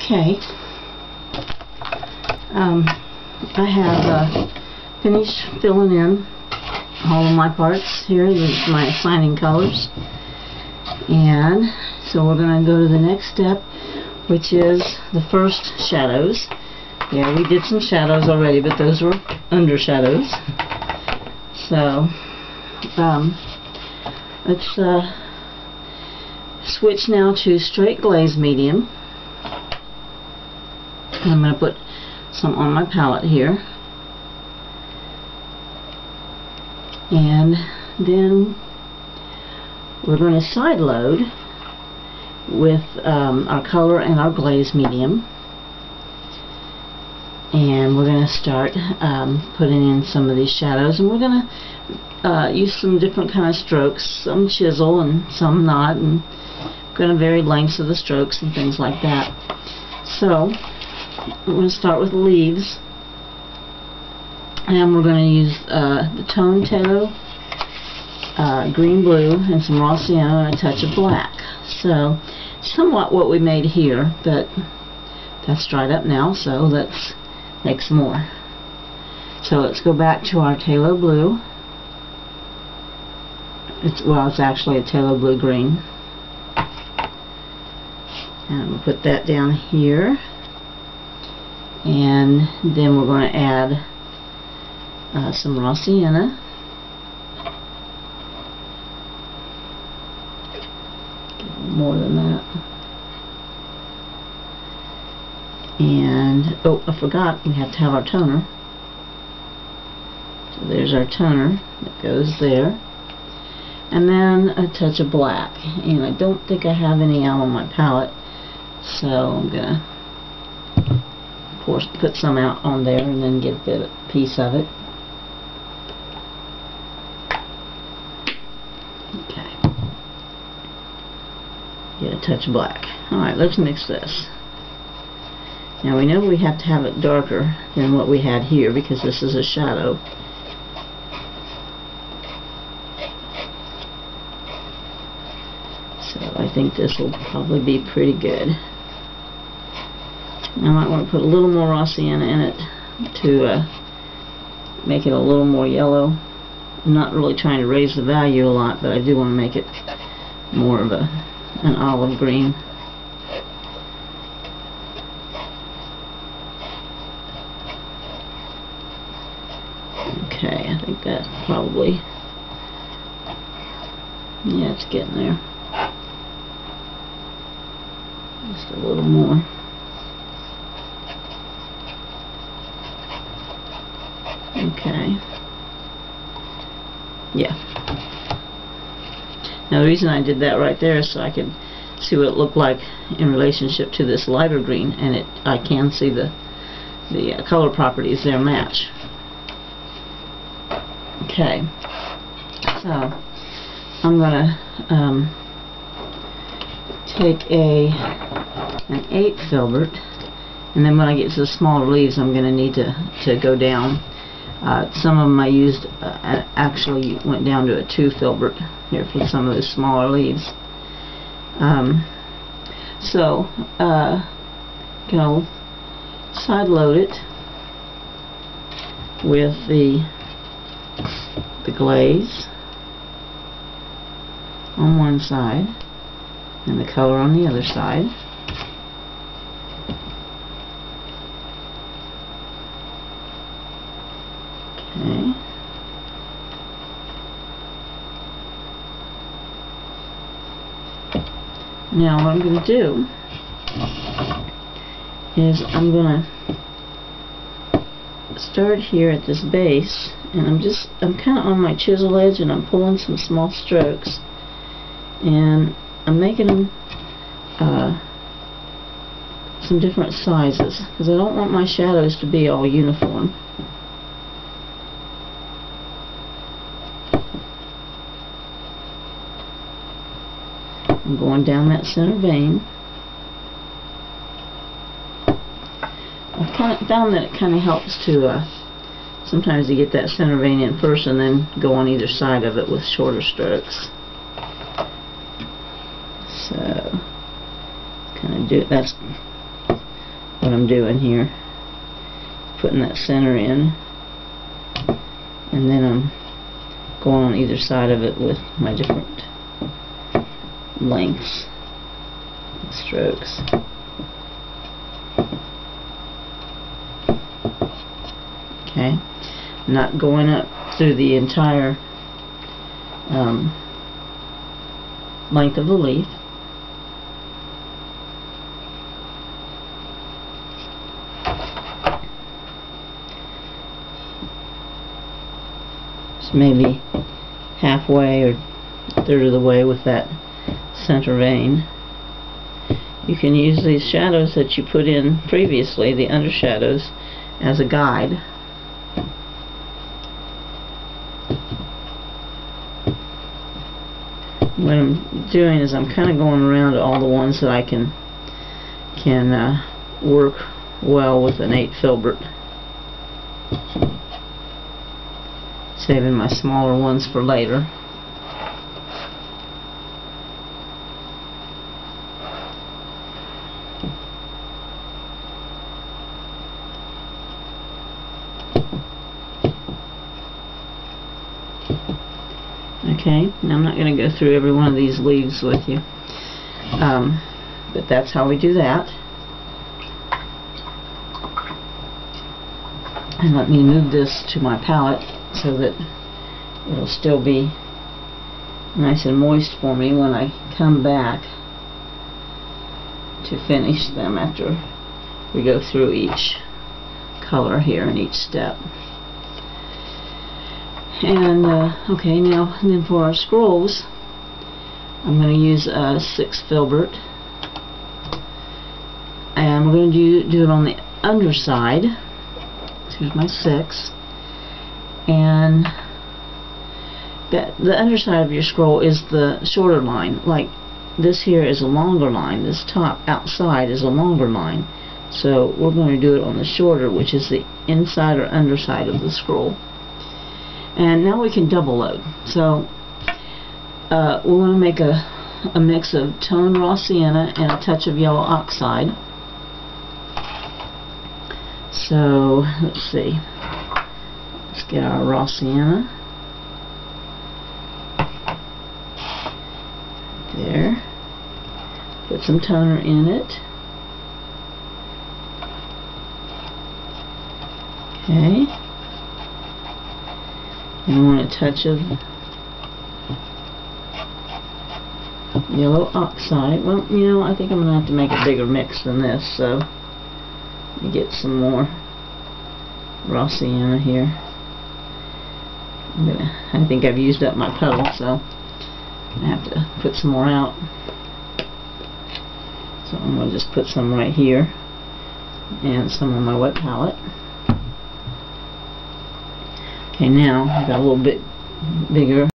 Okay. I have finished filling in all of my parts here. These are my assigning colors. And so we're going to go to the next step, which is the first shadows. Yeah, we did some shadows already, but those were under shadows. So, let's switch now to straight glaze medium. And I'm going to put some on my palette here. And then we're going to side load with our color and our glaze medium. And we're going to start putting in some of these shadows, and we're going to use some different kind of strokes, some chisel and some not, and we're going to vary lengths of the strokes and things like that. So we're going to start with leaves, and we're going to use the tone Talo green blue and some raw sienna and a touch of black. So somewhat what we made here, but that's dried up now, so let's make some more. So let's go back to our Talo blue. It's actually a Talo blue green. And we'll put that down here. And then we're going to add some raw sienna. More than that. And, oh, I forgot, we have to have our toner. So there's our toner that goes there. And then a touch of black. And I don't think I have any out on my palette, so I'm going to, of course, put some out on there and then get a piece of it. Okay. Get a touch of black. Alright, let's mix this. Now we know we have to have it darker than what we had here because this is a shadow. So I think this will probably be pretty good. I might want to put a little more raw sienna in it to make it a little more yellow. I'm not really trying to raise the value a lot, but I do want to make it more of an olive green. Okay, I think that's probably, yeah, it's getting there. Just a little more. Okay. Yeah. Now the reason I did that right there is so I could see what it looked like in relationship to this lighter green, and I can see the color properties there match. Okay, so I'm gonna take an 8 filbert, and then when I get to the smaller leaves, I'm gonna need to go down. Some of them I used actually went down to a 2 filbert here for some of those smaller leaves. So gonna side load it with the glaze on one side and the color on the other side. Okay. Now what I'm going to do is I'm going to start here at this base, and I'm kind of on my chisel edge, and I'm pulling some small strokes, and I'm making them some different sizes because I don't want my shadows to be all uniform. I'm going down that center vein. I've kind of found that it kind of helps to sometimes you get that center vein in first and then go on either side of it with shorter strokes. So kind of do it. That's what I'm doing here. Putting that center in, and then I'm going on either side of it with my different lengths and strokes. Okay, not going up through the entire length of the leaf. Just maybe halfway or a third of the way with that center vein. You can use these shadows that you put in previously, the undershadows, as a guide. What I'm doing is I'm kind of going around to all the ones that I can work well with an 8 filbert, saving my smaller ones for later. Okay, now I'm not going to go through every one of these leaves with you, but that's how we do that. And let me move this to my palette so that it'll still be nice and moist for me when I come back to finish them after we go through each color here in each step. And okay, now and then for our scrolls, I'm going to use a 6 filbert, and we're going to do it on the underside. Here's my 6, and the underside of your scroll is the shorter line. Like this here is a longer line. This top outside is a longer line. So we're going to do it on the shorter, which is the inside or underside of the scroll. And now we can double load. So we want to make a mix of toned raw sienna and a touch of yellow oxide. So let's see. Let's get our raw sienna. There. Put some toner in it. Okay. And we want a touch of yellow oxide. Well, you know, I think I'm going to have to make a bigger mix than this, so let me get some more raw sienna here. I think I've used up my puddle, so I have to put some more out. So I'm going to just put some right here and some on my wet palette. Okay, now I've got a little bit bigger